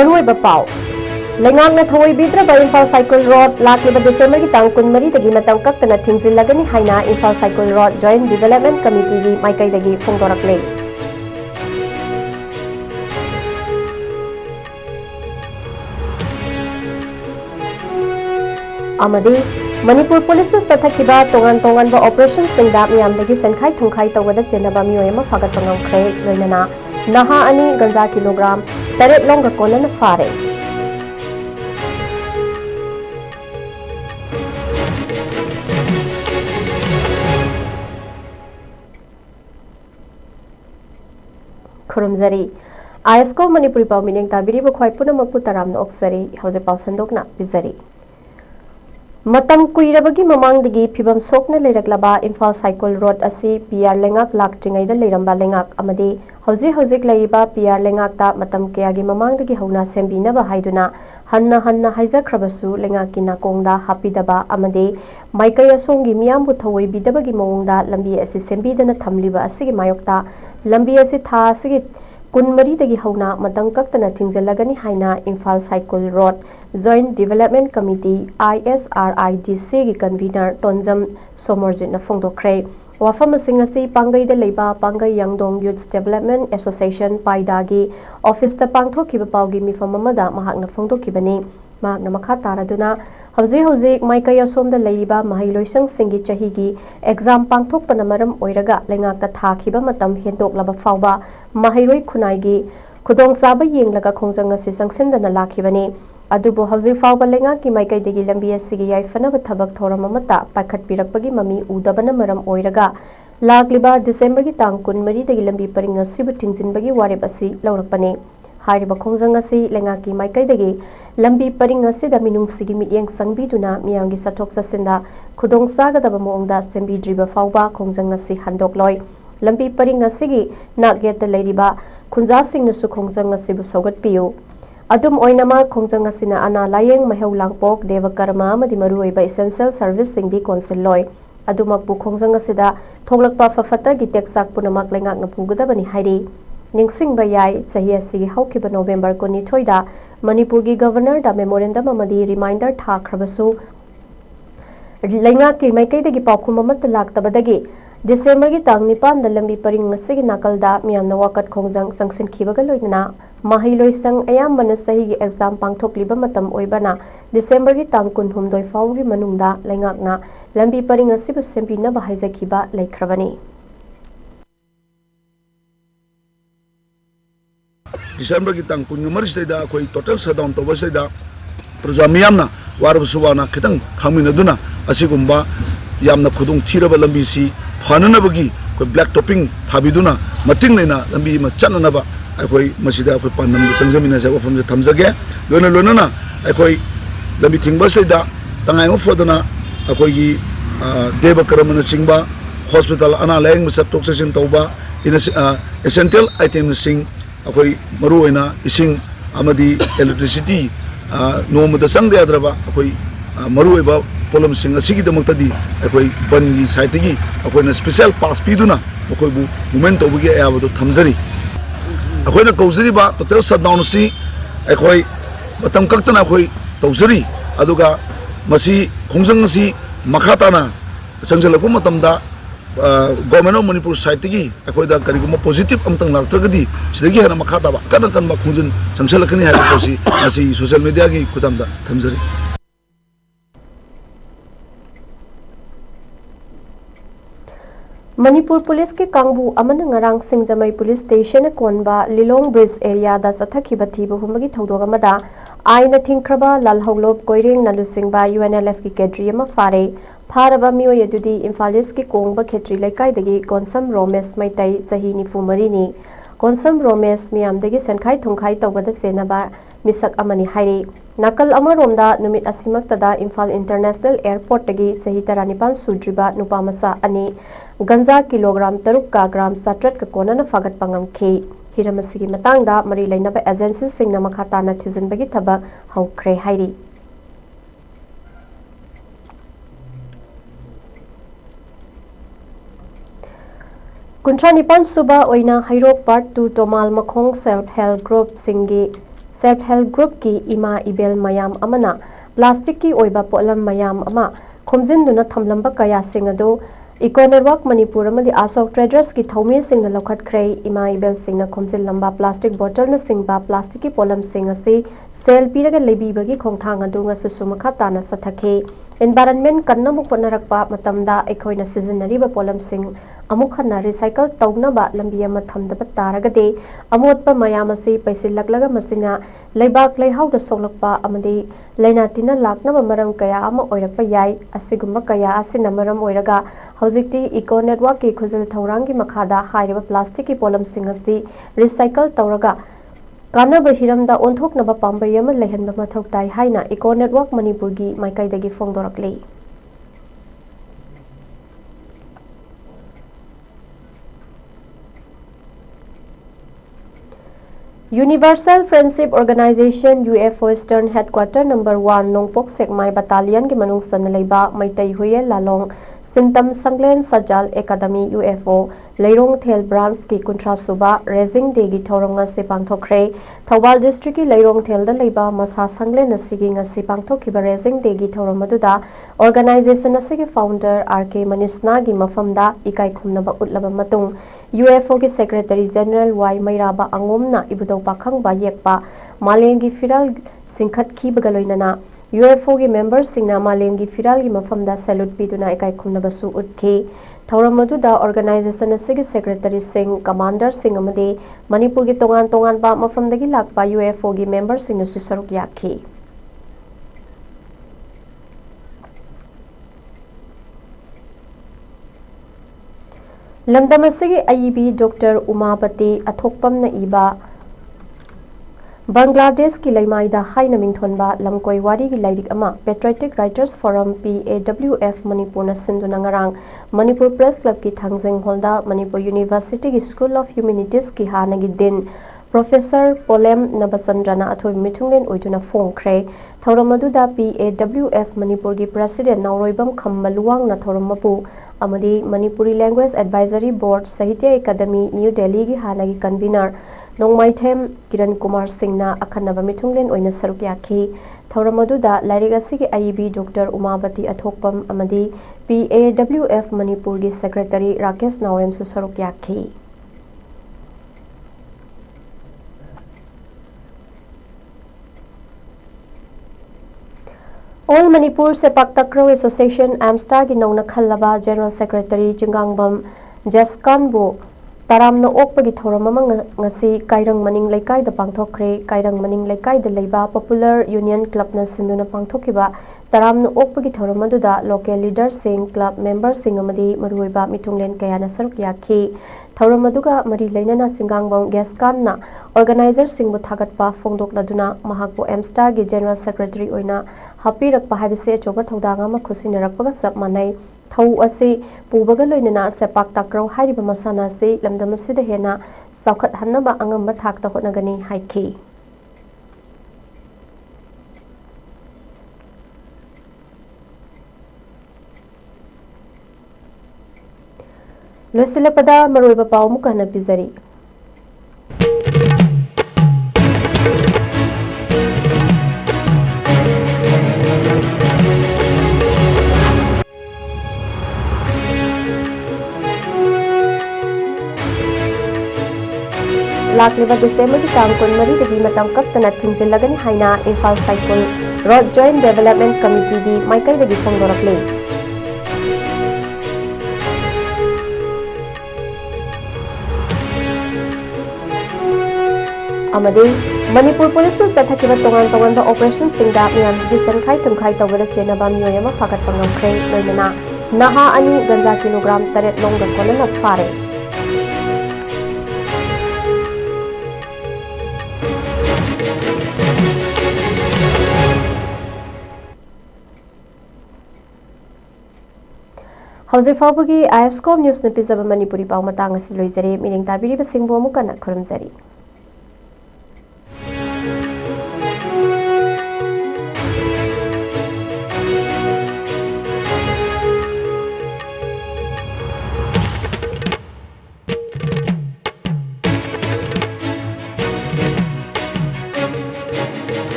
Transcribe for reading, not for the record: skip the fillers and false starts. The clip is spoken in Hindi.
मरुओइबा पाव लेंगांगना थोइबिद्रबा इम्फाल साइकिल रोड लाक्लिबा डिसेंबर की तांग 12 दगी मतम कक्तना थिंजिल्लगनी हाइना Imphal cycle road joint development committee की माइकैदगी फोंदोरकले अमदी मणिपुर पुलिस सथखिबा तोंगान ऑपरेशन सिंगदा मियामदगी सेनखाई थुंखाई तवदा चेनबा मियोयमा फागत पंगमख्रे लोइनना नहा अनि गंजा किलोग्राम 8 लोंग कोनन फारे खुरुमजरी ISCOM मणिपुरी पाव मिनिंग ताबिरी बखवाई पुनमकपु तरामना ऑक्सरी हौजे पाव संदोकना बिजरी मतम कुइरबगी ममांगदगी फिबम सोकने लेरकलाबा इम्फाल साइकिल रोड असी पीआर लेंगाक लाक्ट्रिंगैदा लेरंबा लेंगाक अमदी हौजिक लैबा पीआर लेंगाकता मतम कयागी ममांगदगी हौना सेंबिनबा हाइदुना हन्ना हाइजख्रबसु लेंगाकी नाकोंगदा हापिदबा अमदी माइकै असोंगी मियामबु थवैबिदबगी मओंगदा लंबी असी सेंबिदना थमलिबा असिगी मायोक्ता लंबी असी था असिगी कुनमरी दगी हौना मतम कक्तना थिंजलगनी हाइना Imphal cycle road joint development committee ISRIDC की कन्वीनर टोंजम सोमोरजित फोंदोखरे वाफम सिंह असी पांगैदा लेबा Pangei Yangdong youth development association पाइदागी ऑफिस ता पांगथोखिबा पावगी मिफम अमदा महाकना फोंदोखिबनी महाकना मखा तारादुना हौजिक माइकै असोमदा लैबा महिलोइसंग सिंगी चहीगी एग्जाम पांगथोकपना मरम ओइरगा लेंगाकता थाखिबा मतम हेंदोकलबा फावबा महिलोइ खुनाइगी खुदोंचाबा येंगलगा खोंजंग असी संगसिंदना लाखिबनी अदुबो हौजिक फावबा लेंगाकी माइकैदगी लंबी असिगी याइफनबा थबक थोरम अमता पाखटपिरकपगी ममी उदबना मरम ओइरगा लाक्लिबा डिसेंबर की तांग 14 दगी लंबी परिंग असिबु थिंजिनबगी वारेब असी लौरकपनी हाइरिबा खोंजंग असी लेंगाकी माइकैदगी लंबी परिंग असिदा मिनुंगसिगी मियेंग संगबिदुना मियांगी सथोक ससिंदा खुदोंग सागदबा मोंगदा सेंबिद्रिबा फावबा खोंजंग असी हंदोकलोय लंबी परिंग असिगी नागयत लैरिबा खुंजासिंगनसु खोंजंग असिबु सौगतपियु अदुम ओइनमा खोंजंग असिना अना लायेंग महौ लांगपोक देवकर्मा अमदि मरुओइबा एसेंशियल सर्विस सिंगदी कौंसिल अदुमकपु खोंजंग असिदा थोगलकपा फफतरगी टेक्साक पुनमक लेंगाकना पुगदबनी हाइरि निंगसिंगबा याय चही असिगी हौखिबा नोवेम्बर 19 दा मणिपुर की गवर्नर दा मेमोरेंडम अमदि रिमाइंडर थाख्रबसु लेंगाकी माइकैदगी पाउखुम अमत लाक्तबदगी डिसेंबर की तांग 9 दा लंबी परिंग असिगी नाकलदा मियामना वाकत खोंजंग संगसिनखिबगा लोइना महिलोइसंग अयामबना सहीगी एग्जाम पांगथोकलिबा मतम ओइबना डिसेंबर की तांग 19 फाउगी मनुंगदा लेंगाकना लंबी परिंग असिबु सेंबिनबा हाइजखिबा लैख्रबनी डिसेंबर की तांग 19 अखोई टोटल शटडाउन तौबसैदा प्रजा मियामना वारबसुवाना खितंग खामिनदुना असिगुंबा यामना खुदुंग थीरबा लंबीसी फाननबगी कोई ब्लैक टॉपिंग थाबिदुना मतिंग लेना लंबी म चननबा अखोई मसिदा अखोई पानम संजमिना से वफम से थमजगे लोना अखोई लंबी थिंगबसैदा तंगाइम फोदना अखोई देवकर्मन चिंगबा हॉस्पिटल अना लायंग मसतोक सेशन तौबा एसेंशियल आइटम सिंग अखोई मरुओइना इसिंग अमदी इलेक्ट्रिसिटी नोमदा संगदे याद्रबा अखोई मरुओइबा पोलम सिंग असिगिदमक्तदी अखोई बनगी साइटगी अखोइना स्पेशल पास पीदुना अखोइबु मूवमेंट तौबगी अयाबदो थमजरी अखोइना कौजरीबा टोटल शटडाउन सी अखोई मतम कक्तना अखोई तौजरी अदुगा मसी खोंजंग सी मखाताना संजलकु मतमदा गवर्नमेंट ऑफ मणिपुर साइटगी अखोइदा करिगुम पॉजिटिव अमतंग लाक्त्रगदी सिदगी हना मखाताबा कन खोंजन संसलकनी हाइबा पोसी मसी सोशल मीडिया की खुदमदा थमजरी मणिपुर पुलिस के कांगबू अमन ngarang सिंगजमई पुलिस स्टेशन कोनबा लिलोंग ब्रिज एरिया दा सथखिबा थीबु हुमगी थौदोग अमदा आइना थिंख्रबा लालहौलोब कोइरेंग नालुसिंगबा UNLF की केड्री अमा फारे फारबा मियोय अदुदी इम्फाल ईस्ट की कोंगबा खेत्री लेकाइदगी कोनसम रोमेश मैतै चही 94 नि कोनसम रोमेश मियामदगी सेनखाई थुंखाई तौबदा सेनबा मिसक अमनि हाइरि नाकल अमरोमदा नुमित असिमक्तदा इम्फाल इंटरनेशनल एयरपोर्ट तगी चही 19 सुद्रिबा नुपा मसा अनि गंजा किलोग्राम 3 का ग्राम 7 का कोनना फागत पंगमखी हिरमसिगी मतंगदा मरी लेनबा एजेंसी सिंगना मखाताना थिजिनबगी थबक हौख्रे हाइरि कुंट्रा निपान सुबा ओइना हाइरोक पार्ट 2 टोमाल मखोंग सेल्फ हेल्प ग्रुप सिंगी सेल्फ हेल्प ग्रुप की इमा इबेल मयाम अमना प्लास्टिक की ओइबा पोलम मयाम अमा खोमजिनदुना थमलंबा कया सिंग अदु इको नेटवर्क मणिपुर अमदी आसोक ट्रेडर्स की थौमी सिंग लौखटख्रे इमा इबेल सिंग खोमजिन लंबा प्लास्टिक बोतल न सिंगबा प्लास्टिक की पोलम सिंग असी सेल पीरगा लेबीबगी खोंथांग अदु ngasi मखा ताना सथखे एनवायरनमेंट कन्नमु होनरकपा मतमदा अखोइना सिजनरीबा पोलम सिंग अमुक हन्ना रिसाइकल तौनबा लंबी अमा थमदबा तारगदे अमोटपा मयाम असी पैसिलकलगा मसिना लेबाक लेहाउदा सोलकपा अमदी लैना तिना लाकनबा मरम कया अमा ओइरकपा याय असिगुम्बा कया असिना मरम ओइरगा हौजिक्ति इको नेटवर्क की खुजल थौरांगी मखादा हाइरबा प्लास्टिक की पोलम सिंग असी रिसाइकल तौरगा कानबा हिरमदा ओंथोकनबा पाम्बई अमा लेहनबा मथौ ताई हाइना इको नेटवर्क मणिपुर की माइकाइदगी फोंदोरकले। Universal friendship organisation UFO eastern headquarter number 1 Nongpok Sekmai battalion के मनुंग सन लेबा मैतई हुए लालोंग सिंतम संगलेन सजाल एकेडमी यूएफओ लेरोंग थेल ब्रांच की कुंट्रा सुबा रेजिंग डे की थौरंग से पांथोखरे थौबाल डिस्ट्रिक्ट की लेरोंग थेल द लेबा मसा संगलेन असिगी ngasi पांथोखिबा रेजिंग डे की थौरंग मदुदा ऑर्गेनाइजेशन असिगी फाउंडर आरके मनीषना की मफमदा इकाई खुमनबा उतलबा मतुंग यूएफओ की सेक्रेटरी जनरल वाई मैराबा अंगोमना इबुदौ पाखंगबा येकपा मालेंगी फिरल सिंखत खीबगा लोइनना यूएफओ की मेंबर सिंगना मालेंगी फिरल की मफमदा सैल्यूट पीदुना इकाई खुमनबसु उतखी थौरम मदुदा ऑर्गेनाइजेशन असिगी सेक्रेटरी सिंह कमांडर सिंह अमदे मणिपुर की तोंगान तोंगान बा मफमदगी लाकपा यूएफओ की मेंबर सिंगनसु सरुक याखी। लमदम असिगी आईबी डॉक्टर उमापति अथोकपमना इबा बांग्लादेश की लैमाइदा हाइना मिंथोनबा लमकोई वारी की लाइरिक अमा patriotic writers forum PAWF Manipur न सिंधुना ngarang मणिपुर प्रेस क्लब की थांगजेंग हॉलदा मणिपुर यूनिवर्सिटी की स्कूल ऑफ ह्यूमैनिटीज की हानगी दिन प्रोफेसर पोलेम नबचंद्रना अथोई मिथुंगलेन ओइदुना फोंख्रे थौरम मदुदा PAWF मणिपुर की प्रेसिडेंट नौरोइबम खम्बलुवांग न थौरम मपु अमदी मणिपुरी लैंग्वेज एडवाइजरी बोर्ड साहित्य एकेडमी न्यू दिल्ली की हानगी कन्वीनर नोंगमाइथेम किरण कुमार सिंहना अखनबा मिथुंगलेन ओइना सरुक याखी थौरम मदुदा लाइरिक असिगी आईबी डॉक्टर उमापति अथोकपम अमदी PAWF मणिपुर की सेक्रेटरी राकेश नावरेमसु सरुक याखी। All Manipur sepak takraw association एमस्टा की नौना खल्लबा जनरल सेक्रेटरी चिंगांगबम जसकानबो तारामना ओकपगी थौरम अमा ngasi काइरंग मनिंग लेकाई द पांथोखरे काइरंग मनिंग लेकाई द लेबा पॉपुलर यूनियन क्लब न सिंधुना पांथोखिबा तारामना ओकपगी थौरम मदुदा local leader Singh club member Singh अमदी मरुइबा मिथुंगलेन कयाना सरुक याखी थौरम मदुगा मरी लेनना चिंगांगबम गेस्कानना ऑर्गेनाइजर सिंह थागतपा फोंदोकलदुना महाकपो एमस्टा की जनरल सेक्रेटरी ओइना हापीरकपा हाइबसे अचोबा थौदांग अमा खुसिनरकपगा सब मानै थौ असे पुबगा लोइनना सेपाक तक्रो हाइरिबा मसाना से लमदम असिदा हेना साउखत हन्नबा अंगम्बा थाकता होनगनी हाइखी। लोसिलपदा मरोइबा पाउ मुकहना पिजरी। लाखलिबा डिसेंबर की तांग कुनमरी दगी मतम कक्तना थिंजिलगनी हाइना Imphal cycle road joint development committee की माइकई दगी फोंदोरकले अमदे मणिपुर पुलिस ने सथकिबा तोंगान तोंगान ऑपरेशन सिंगदा मियाम की संखाई तुमखाई तवबदा चेनाबा मियोय अमा फागत पंगमख्रे लोइनना नहा अनि गंजा किलोग्राम 8 लोंग कोनना फारे। हौजे फाउबगी ISCOM न्यूज़ न पिजब मणिपुरी पाउ मतंग असि लोइजरे मिनिंग ताबिरिबा सिंगबो मुकना खुरमजरी।